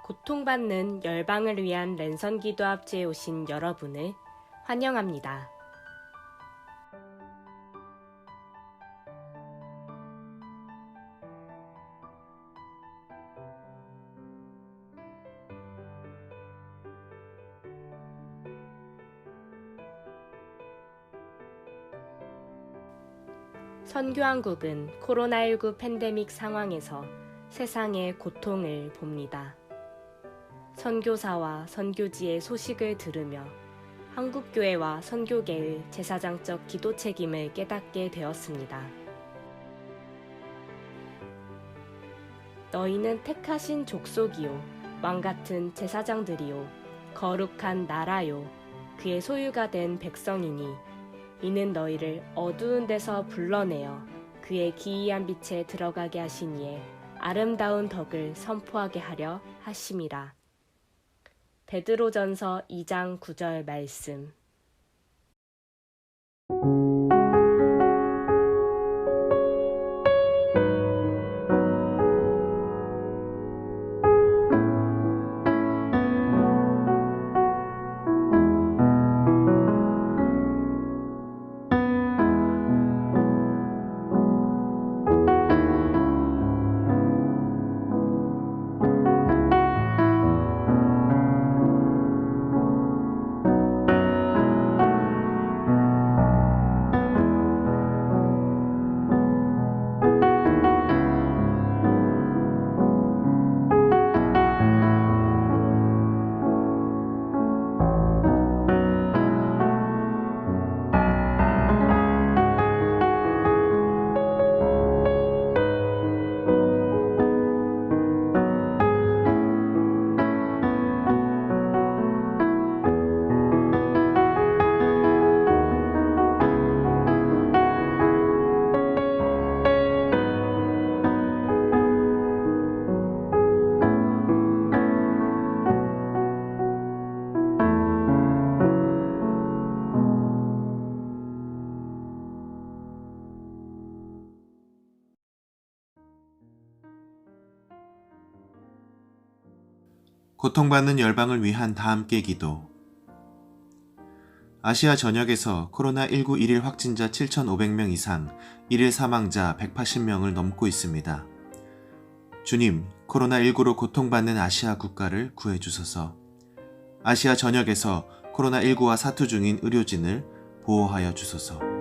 고통받는 열방을 위한 랜선 기도 합주에 오신 여러분을 환영합니다. 선교한국은 코로나19 팬데믹 상황에서 세상의 고통을 봅니다. 선교사와 선교지의 소식을 들으며 한국교회와 선교계의 제사장적 기도 책임을 깨닫게 되었습니다. 너희는 택하신 족속이요 왕같은 제사장들이요 거룩한 나라요 그의 소유가 된 백성이니 이는 너희를 어두운 데서 불러내어 그의 기이한 빛에 들어가게 하신 이의 아름다운 덕을 선포하게 하려 하심이라. 베드로전서 2장 9절 말씀. 고통받는 열방을 위한 다함께 기도. 아시아 전역에서 코로나19 일일 확진자 7,500명 이상, 일일 사망자 180명을 넘고 있습니다. 주님, 코로나19로 고통받는 아시아 국가를 구해주소서. 아시아 전역에서 코로나19와 사투 중인 의료진을 보호하여 주소서.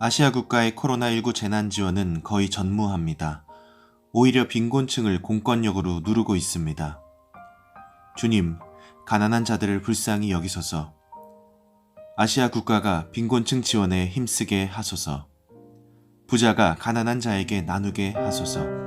아시아 국가의 코로나19 재난 지원은 거의 전무합니다. 오히려 빈곤층을 공권력으로 누르고 있습니다. 주님, 가난한 자들을 불쌍히 여기소서. 아시아 국가가 빈곤층 지원에 힘쓰게 하소서. 부자가 가난한 자에게 나누게 하소서.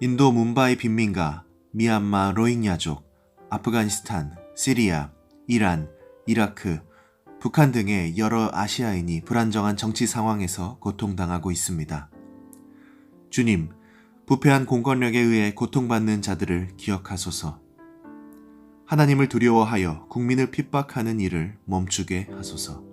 인도 뭄바이 빈민가, 미얀마 로힝야족, 아프가니스탄, 시리아, 이란, 이라크, 북한 등의 여러 아시아인이 불안정한 정치 상황에서 고통당하고 있습니다. 주님, 부패한 공권력에 의해 고통받는 자들을 기억하소서. 하나님을 두려워하여 국민을 핍박하는 일을 멈추게 하소서.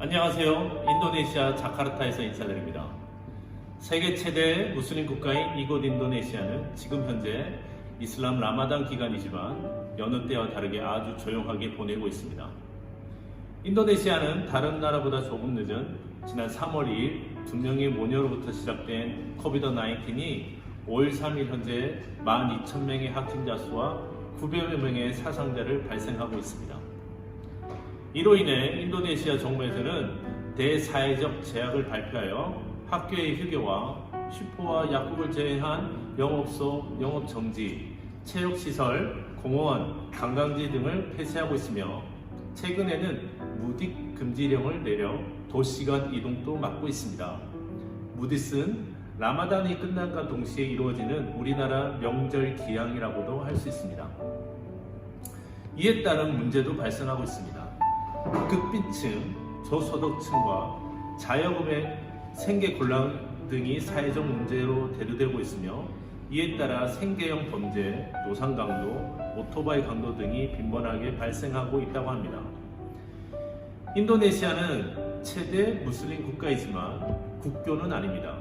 안녕하세요. 인도네시아 자카르타에서 인사드립니다. 세계 최대 무슬림 국가인 이곳 인도네시아는 지금 현재 이슬람 라마단 기간이지만 여느 때와 다르게 아주 조용하게 보내고 있습니다. 인도네시아는 다른 나라보다 조금 늦은 지난 3월 2일 2명의 모녀로부터 시작된 코비드-19이 5일 3일 현재 12,000명의 확진자 수와 900여 명의 사상자를 발생하고 있습니다. 이로 인해 인도네시아 정부에서는 대사회적 제약을 발표하여 학교의 휴교와 슈퍼와 약국을 제외한 영업소 영업 정지, 체육시설, 공원, 관광지 등을 폐쇄하고 있으며 최근에는 무딕 금지령을 내려 도시간 이동도 막고 있습니다. 무디스는 라마단이 끝남과 동시에 이루어지는 우리나라 명절 기항이라고도 할 수 있습니다. 이에 따른 문제도 발생하고 있습니다. 극빈층, 저소득층과 자영업의 생계 곤란 등이 사회적 문제로 대두되고 있으며 이에 따라 생계형 범죄, 노상 강도, 오토바이 강도 등이 빈번하게 발생하고 있다고 합니다. 인도네시아는 최대 무슬림 국가이지만 국교는 아닙니다.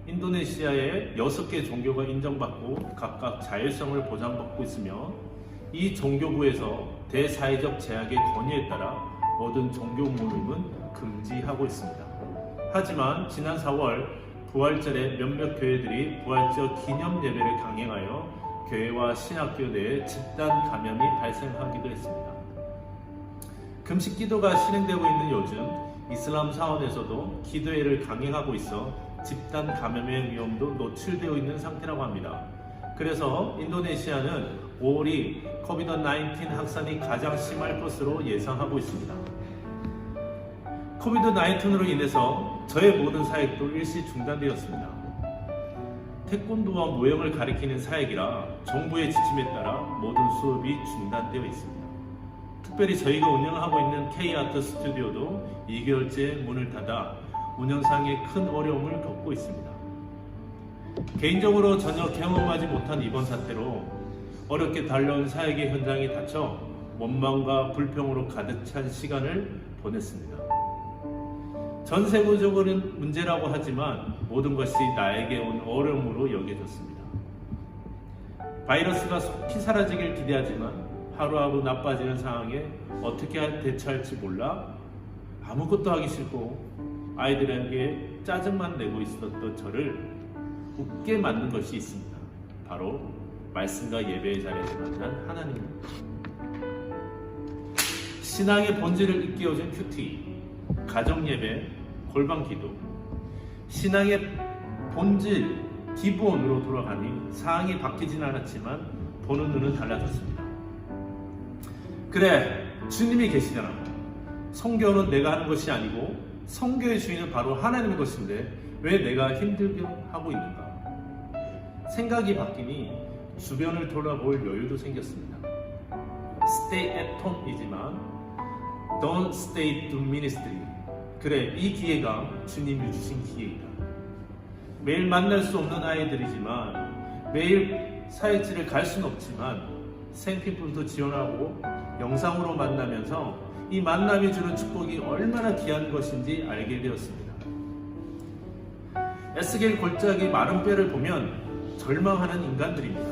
인도네시아에 6개 종교가 인정받고 각각 자율성을 보장받고 있으며 이 종교부에서 대사회적 제약의 건의에 따라 모든 종교 모임은 금지하고 있습니다. 하지만 지난 4월 부활절에 몇몇 교회들이 부활절 기념 예배를 강행하여 교회와 신학교 내에 집단 감염이 발생하기도 했습니다. 금식 기도가 실행되고 있는 요즘 이슬람 사원에서도 기도회를 강행하고 있어 집단 감염의 위험도 노출되어 있는 상태라고 합니다. 그래서 인도네시아는 5월이 코비드-19 확산이 가장 심할 것으로 예상하고 있습니다. 코비드-19으로 인해서 저의 모든 사역도 일시 중단되었습니다. 태권도와 무용을 가리키는 사역이라 정부의 지침에 따라 모든 수업이 중단되어 있습니다. 특별히 저희가 운영하고 있는 K-아트 스튜디오도 2개월째 문을 닫아 운영상에 큰 어려움을 겪고 있습니다. 개인적으로 전혀 경험하지 못한 이번 사태로 어렵게 달려온 사역의 현장에 닫혀 원망과 불평으로 가득 찬 시간을 보냈습니다. 전 세계적으로는 문제라고 하지만 모든 것이 나에게 온 어려움으로 여겨졌습니다. 바이러스가 속히 사라지길 기대하지만 하루하루 나빠지는 상황에 어떻게 대처할지 몰라 아무것도 하기 싫고 아이들에게 짜증만 내고 있었던 저를 웃게 만든 것이 있습니다. 바로 말씀과 예배의 자리에서 만난 하나님입니다. 신앙의 본질을 일깨워준 큐티, 가정예배, 골방 기도. 신앙의 본질, 기본으로 돌아가니 상황이 바뀌진 않았지만 보는 눈은 달라졌습니다. 그래, 주님이 계시잖아. 성교는 내가 하는 것이 아니고 성교의 주인은 바로 하나님의 것인데 왜 내가 힘들게 하고 있는가? 생각이 바뀌니 주변을 돌아볼 여유도 생겼습니다. Stay at home이지만 Don't stay to ministry. 그래, 이 기회가 주님이 주신 기회이다. 매일 만날 수 없는 아이들이지만 매일 사회지를 갈 수는 없지만 생필품도 지원하고 영상으로 만나면서 이 만남이 주는 축복이 얼마나 귀한 것인지 알게 되었습니다. 에스겔 골짜기 마른 뼈를 보면 절망하는 인간들입니다.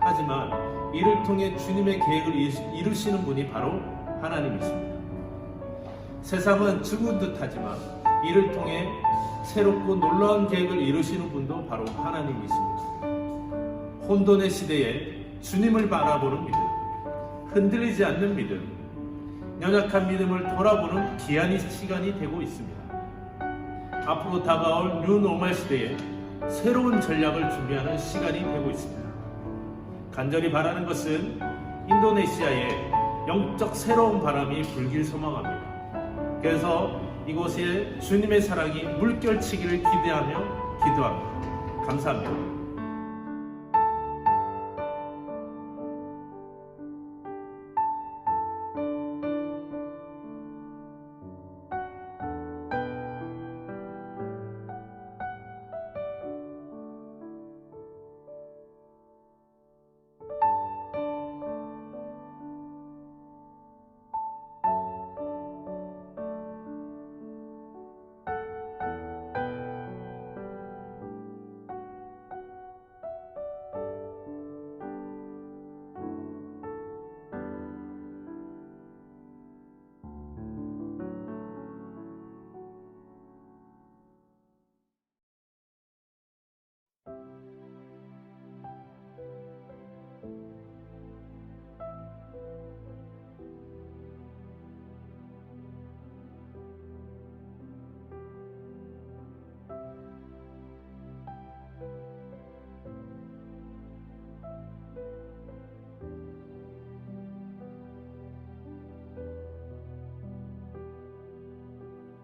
하지만 이를 통해 주님의 계획을 이루시는 분이 바로 하나님이십니다. 세상은 죽은 듯하지만 이를 통해 새롭고 놀라운 계획을 이루시는 분도 바로 하나님이십니다. 혼돈의 시대에 주님을 바라보는 믿음, 흔들리지 않는 믿음, 연약한 믿음을 돌아보는 귀한 시간이 되고 있습니다. 앞으로 다가올 뉴노멀 시대에 새로운 전략을 준비하는 시간이 되고 있습니다. 간절히 바라는 것은 인도네시아에 영적 새로운 바람이 불길 소망합니다. 그래서 이곳에 주님의 사랑이 물결치기를 기대하며 기도합니다. 감사합니다.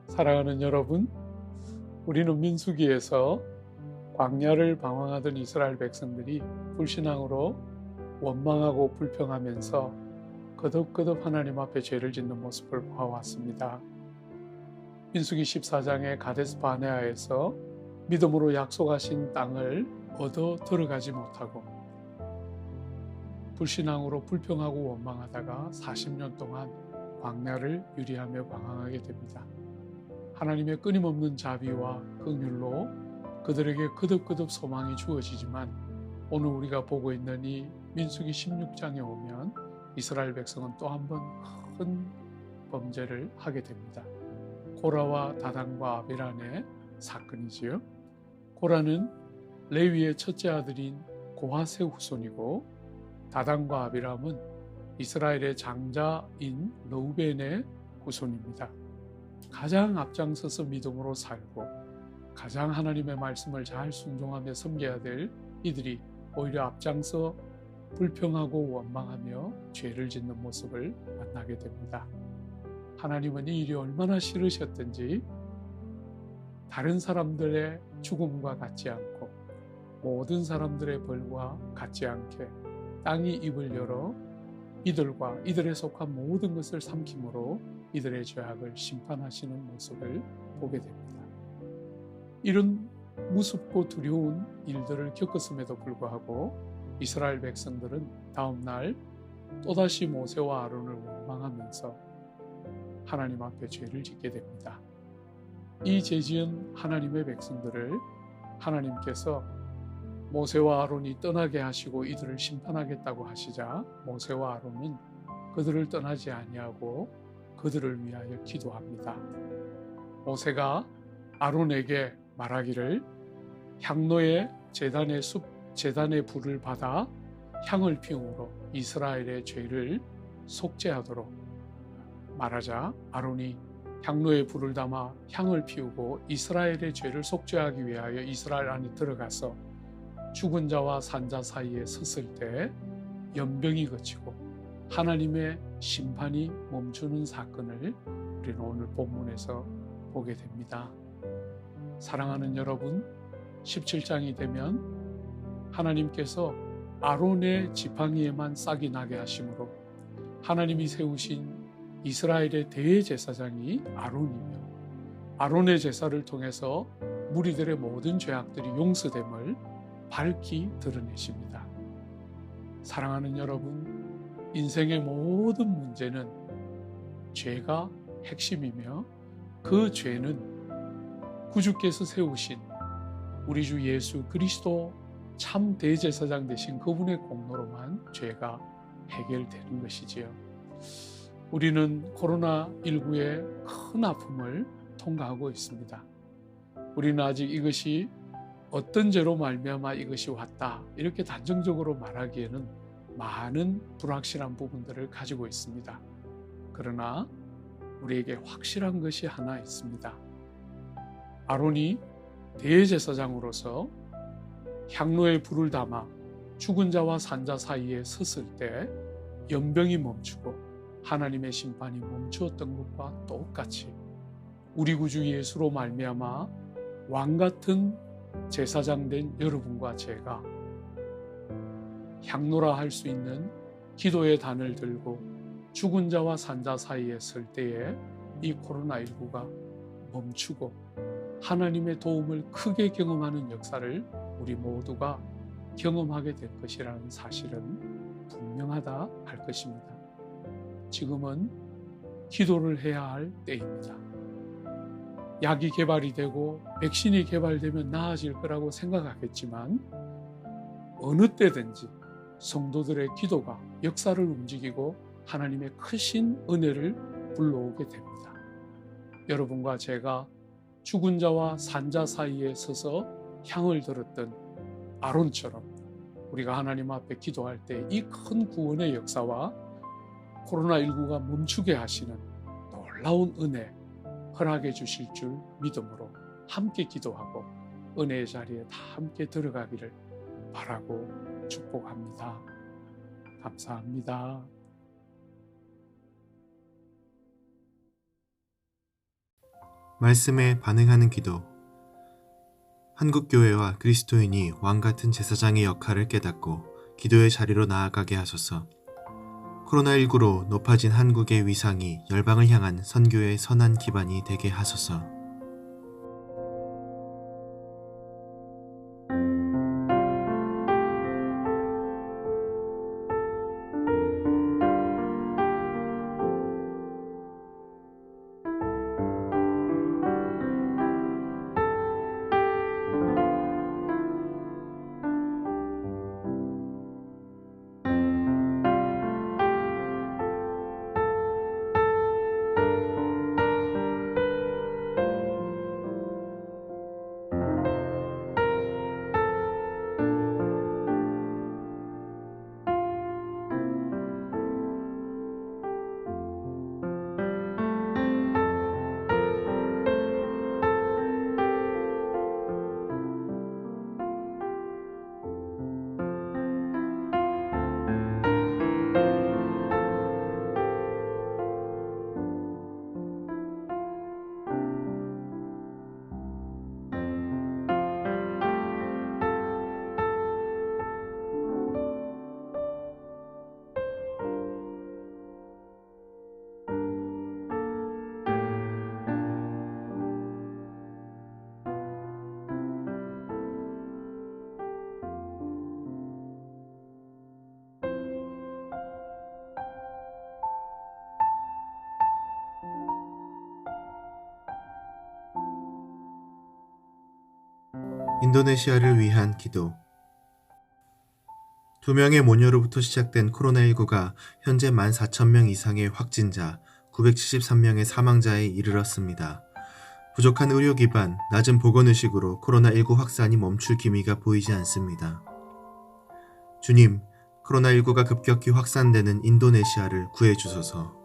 사랑하는 여러분, 우리는 민수기에서 광야를 방황하던 이스라엘 백성들이 불신앙으로 원망하고 불평하면서 거듭거듭 하나님 앞에 죄를 짓는 모습을 보아왔습니다. 민수기 14장의 가데스 바네아에서 믿음으로 약속하신 땅을 얻어 들어가지 못하고 불신앙으로 불평하고 원망하다가 40년 동안 광야를 유리하며 방황하게 됩니다. 하나님의 끊임없는 자비와 긍휼로 그들에게 거듭거듭 소망이 주어지지만 오늘 우리가 보고 있는 이 민수기 16장에 오면 이스라엘 백성은 또 한 번 큰 범죄를 하게 됩니다. 고라와 다단과 아비란의 사건이지요. 고라는 레위의 첫째 아들인 고하세 후손이고 다단과 아비람은 이스라엘의 장자인 르우벤의 후손입니다. 가장 앞장서서 믿음으로 살고 가장 하나님의 말씀을 잘 순종하며 섬겨야 될 이들이 오히려 앞장서 불평하고 원망하며 죄를 짓는 모습을 만나게 됩니다. 하나님은 이 일이 얼마나 싫으셨든지 다른 사람들의 죽음과 같지 않고 모든 사람들의 벌과 같지 않게 땅이 입을 열어 이들과 이들에 속한 모든 것을 삼킴으로 이들의 죄악을 심판하시는 모습을 보게 됩니다. 이런 무섭고 두려운 일들을 겪었음에도 불구하고 이스라엘 백성들은 다음 날 또다시 모세와 아론을 원망하면서 하나님 앞에 죄를 짓게 됩니다. 이 죄지은 하나님의 백성들을 하나님께서 모세와 아론이 떠나게 하시고 이들을 심판하겠다고 하시자 모세와 아론은 그들을 떠나지 아니하고 그들을 위하여 기도합니다. 모세가 아론에게 말하기를 향로의 제단의 불을 받아 향을 피움으로 이스라엘의 죄를 속죄하도록 말하자 아론이 향로에 불을 담아 향을 피우고 이스라엘의 죄를 속죄하기 위하여 이스라엘 안에 들어가서 죽은 자와 산 자 사이에 섰을 때 연병이 그치고 하나님의 심판이 멈추는 사건을 우리는 오늘 본문에서 보게 됩니다. 사랑하는 여러분, 17장이 되면 하나님께서 아론의 지팡이에만 싹이 나게 하심으로 하나님이 세우신 이스라엘의 대제사장이 아론이며 아론의 제사를 통해서 무리들의 모든 죄악들이 용서됨을 밝히 드러내십니다. 사랑하는 여러분, 인생의 모든 문제는 죄가 핵심이며 그 죄는 구주께서 세우신 우리 주 예수 그리스도 참 대제사장 되신 그분의 공로로만 죄가 해결되는 것이지요. 우리는 코로나19의 큰 아픔을 통과하고 있습니다. 우리는 아직 이것이 어떤 죄로 말미암아 이것이 왔다 이렇게 단정적으로 말하기에는 많은 불확실한 부분들을 가지고 있습니다. 그러나 우리에게 확실한 것이 하나 있습니다. 아론이 대제사장으로서 향로에 불을 담아 죽은 자와 산 자 사이에 섰을 때 연병이 멈추고 하나님의 심판이 멈추었던 것과 똑같이 우리 구주 예수로 말미암아 왕같은 제사장 된 여러분과 제가 향로라 할 수 있는 기도의 단을 들고 죽은 자와 산 자 사이에 설 때에 이 코로나19가 멈추고 하나님의 도움을 크게 경험하는 역사를 우리 모두가 경험하게 될 것이라는 사실은 분명하다 할 것입니다. 지금은 기도를 해야 할 때입니다. 약이 개발이 되고 백신이 개발되면 나아질 거라고 생각하겠지만 어느 때든지 성도들의 기도가 역사를 움직이고 하나님의 크신 은혜를 불러오게 됩니다. 여러분과 제가 죽은 자와 산 자 사이에 서서 향을 들었던 아론처럼 우리가 하나님 앞에 기도할 때 이 큰 구원의 역사와 코로나19가 멈추게 하시는 놀라운 은혜 허락해 주실 줄 믿음으로 함께 기도하고 은혜의 자리에 다 함께 들어가기를 바라고 축복합니다. 감사합니다. 말씀에 반응하는 기도. 한국교회와 그리스도인이 왕같은 제사장의 역할을 깨닫고 기도의 자리로 나아가게 하소서. 코로나19로 높아진 한국의 위상이 열방을 향한 선교의 선한 기반이 되게 하소서. 인도네시아를 위한 기도. 2명의 모녀로부터 시작된 코로나19가 현재 14,000명 이상의 확진자, 973명의 사망자에 이르렀습니다. 부족한 의료 기반, 낮은 보건의식으로 코로나19 확산이 멈출 기미가 보이지 않습니다. 주님, 코로나19가 급격히 확산되는 인도네시아를 구해주소서.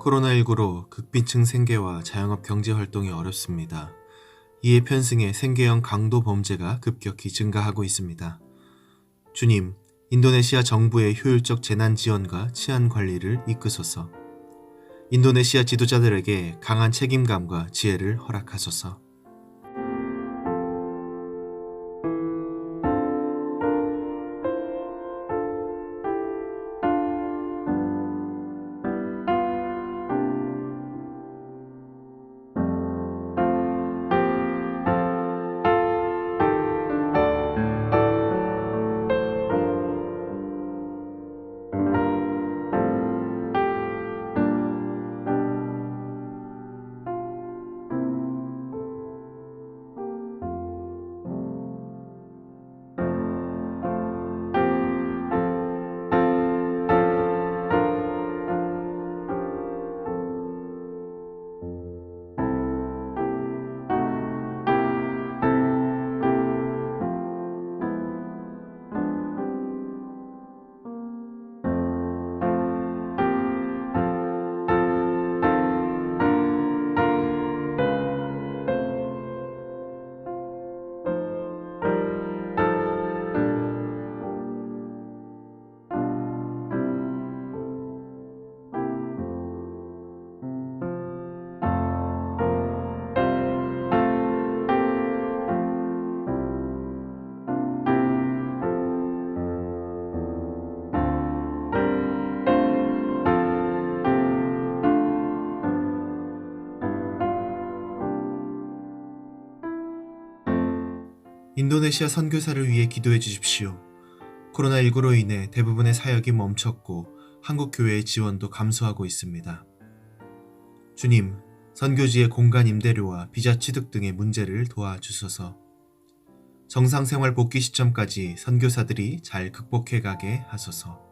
코로나19로 극빈층 생계와 자영업 경제 활동이 어렵습니다. 이에 편승해 생계형 강도 범죄가 급격히 증가하고 있습니다. 주님, 인도네시아 정부의 효율적 재난 지원과 치안 관리를 이끄소서. 인도네시아 지도자들에게 강한 책임감과 지혜를 허락하소서. 인도네시아 선교사를 위해 기도해 주십시오. 코로나19로 인해 대부분의 사역이 멈췄고 한국 교회의 지원도 감소하고 있습니다. 주님, 선교지의 공간 임대료와 비자 취득 등의 문제를 도와주소서. 정상생활 복귀 시점까지 선교사들이 잘 극복해 가게 하소서.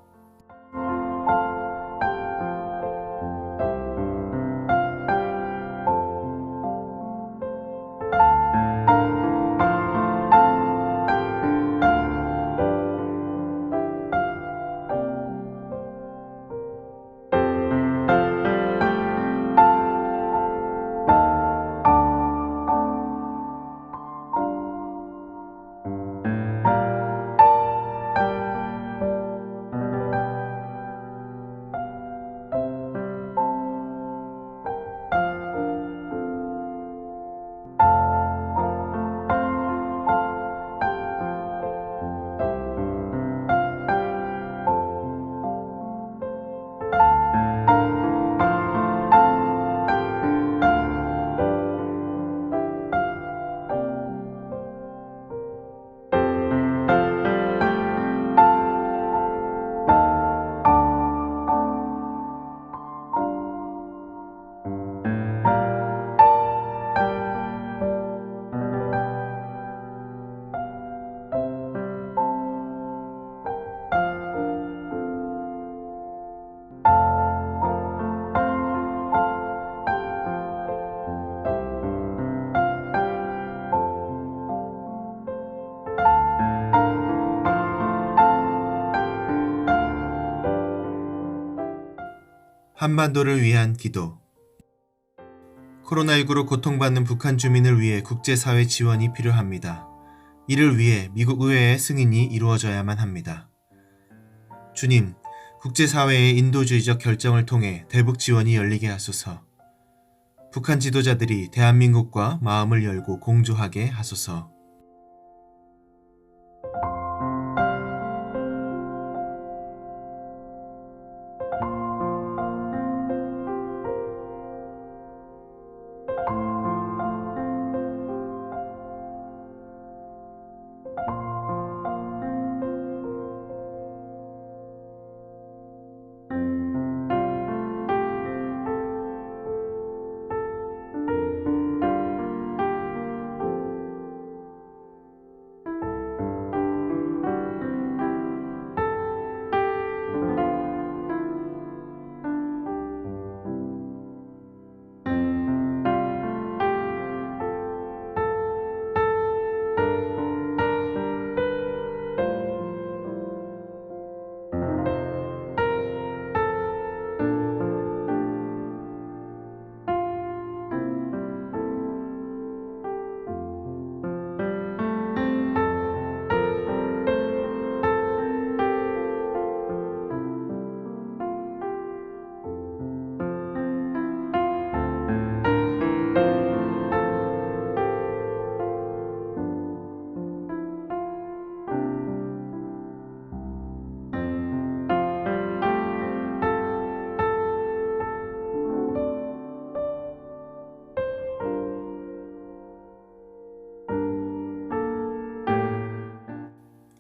한반도를 위한 기도. 코로나19로 고통받는 북한 주민을 위해 국제사회 지원이 필요합니다. 이를 위해 미국 의회의 승인이 이루어져야만 합니다. 주님, 국제사회의 인도주의적 결정을 통해 대북 지원이 열리게 하소서. 북한 지도자들이 대한민국과 마음을 열고 공조하게 하소서.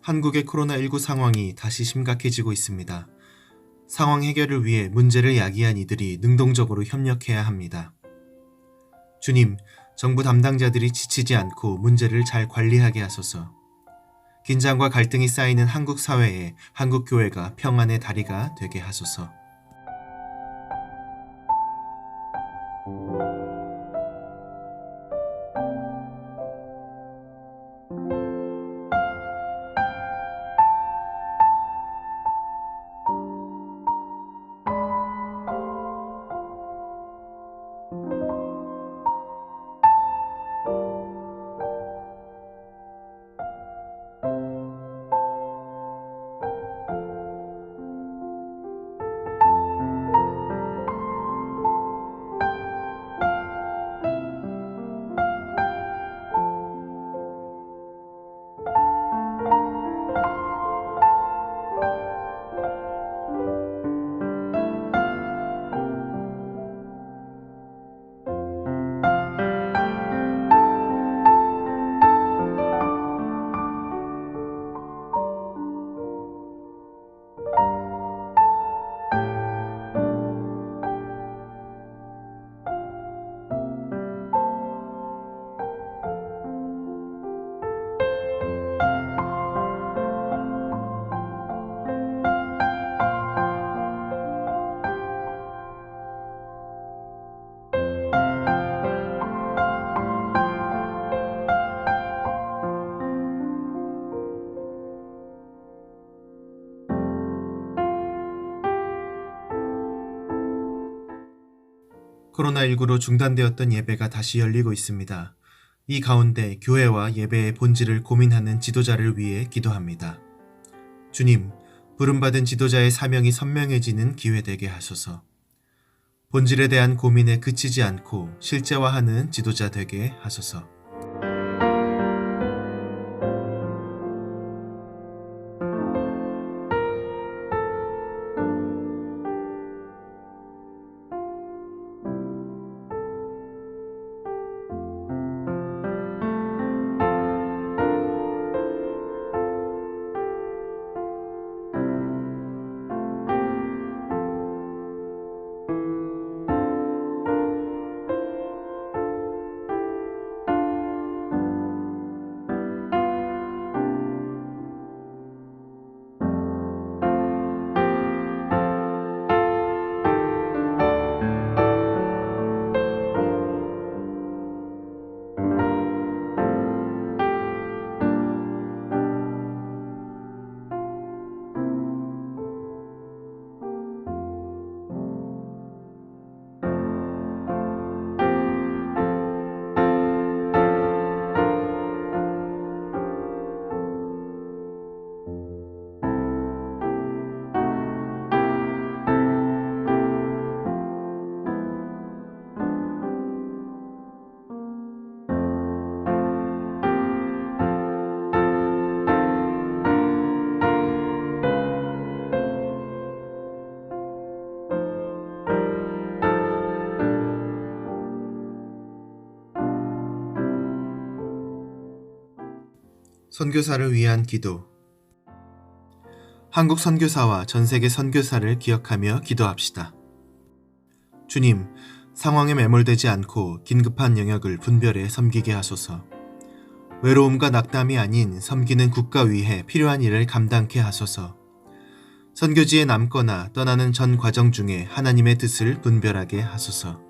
한국의 코로나19 상황이 다시 심각해지고 있습니다. 상황 해결을 위해 문제를 야기한 이들이 능동적으로 협력해야 합니다. 주님, 정부 담당자들이 지치지 않고 문제를 잘 관리하게 하소서. 긴장과 갈등이 쌓이는 한국 사회에 한국 교회가 평안의 다리가 되게 하소서. 코로나19로 중단되었던 예배가 다시 열리고 있습니다. 이 가운데 교회와 예배의 본질을 고민하는 지도자를 위해 기도합니다. 주님, 부름받은 지도자의 사명이 선명해지는 기회 되게 하소서. 본질에 대한 고민에 그치지 않고 실제화하는 지도자 되게 하소서. 선교사를 위한 기도. 한국 선교사와 전 세계 선교사를 기억하며 기도합시다. 주님, 상황에 매몰되지 않고 긴급한 영역을 분별해 섬기게 하소서. 외로움과 낙담이 아닌 섬기는 국가 위해 필요한 일을 감당케 하소서. 선교지에 남거나 떠나는 전 과정 중에 하나님의 뜻을 분별하게 하소서.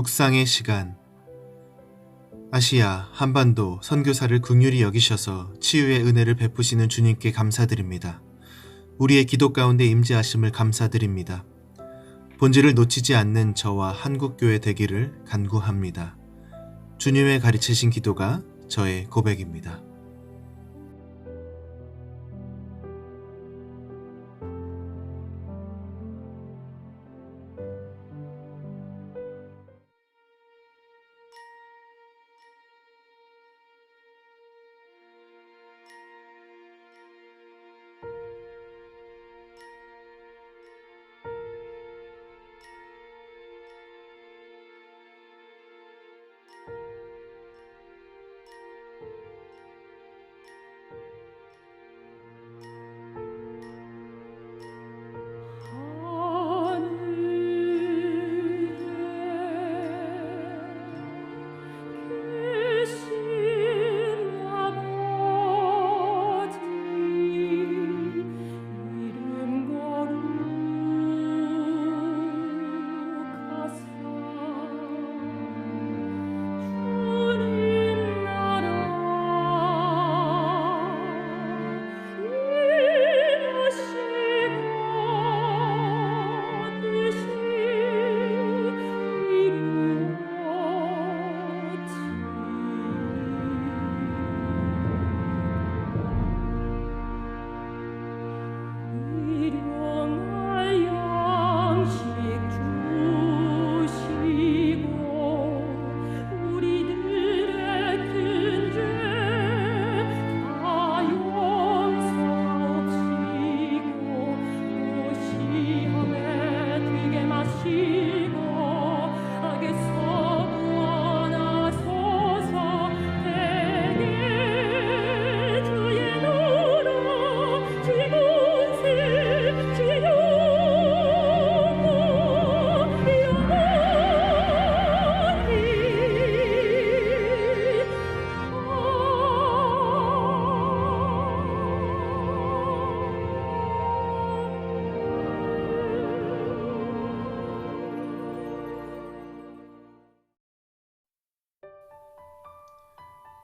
묵상의 시간. 아시아, 한반도 선교사를 긍휼히 여기셔서 치유의 은혜를 베푸시는 주님께 감사드립니다. 우리의 기도 가운데 임재하심을 감사드립니다. 본질을 놓치지 않는 저와 한국교회 되기를 간구합니다. 주님의 가르치신 기도가 저의 고백입니다.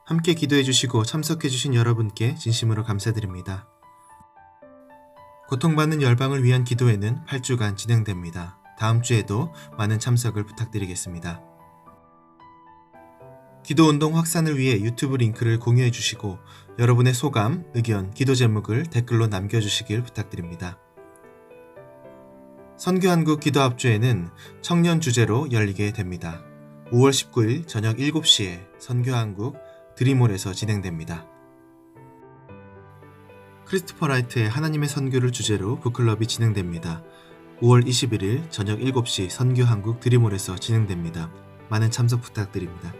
함께 기도해 주시고 참석해 주신 여러분께 진심으로 감사드립니다. 고통받는 열방을 위한 기도회는 8주간 진행됩니다. 다음 주에도 많은 참석을 부탁드리겠습니다. 기도운동 확산을 위해 유튜브 링크를 공유해 주시고 여러분의 소감, 의견, 기도 제목을 댓글로 남겨주시길 부탁드립니다. 선교한국 기도합주회는 청년 주제로 열리게 됩니다. 5월 19일 저녁 7시에 선교한국 드림홀에서 진행됩니다. 크리스토퍼 라이트의 하나님의 선교를 주제로 북클럽이 진행됩니다. 5월 21일 저녁 7시 선교한국 드림홀에서 진행됩니다. 많은 참석 부탁드립니다.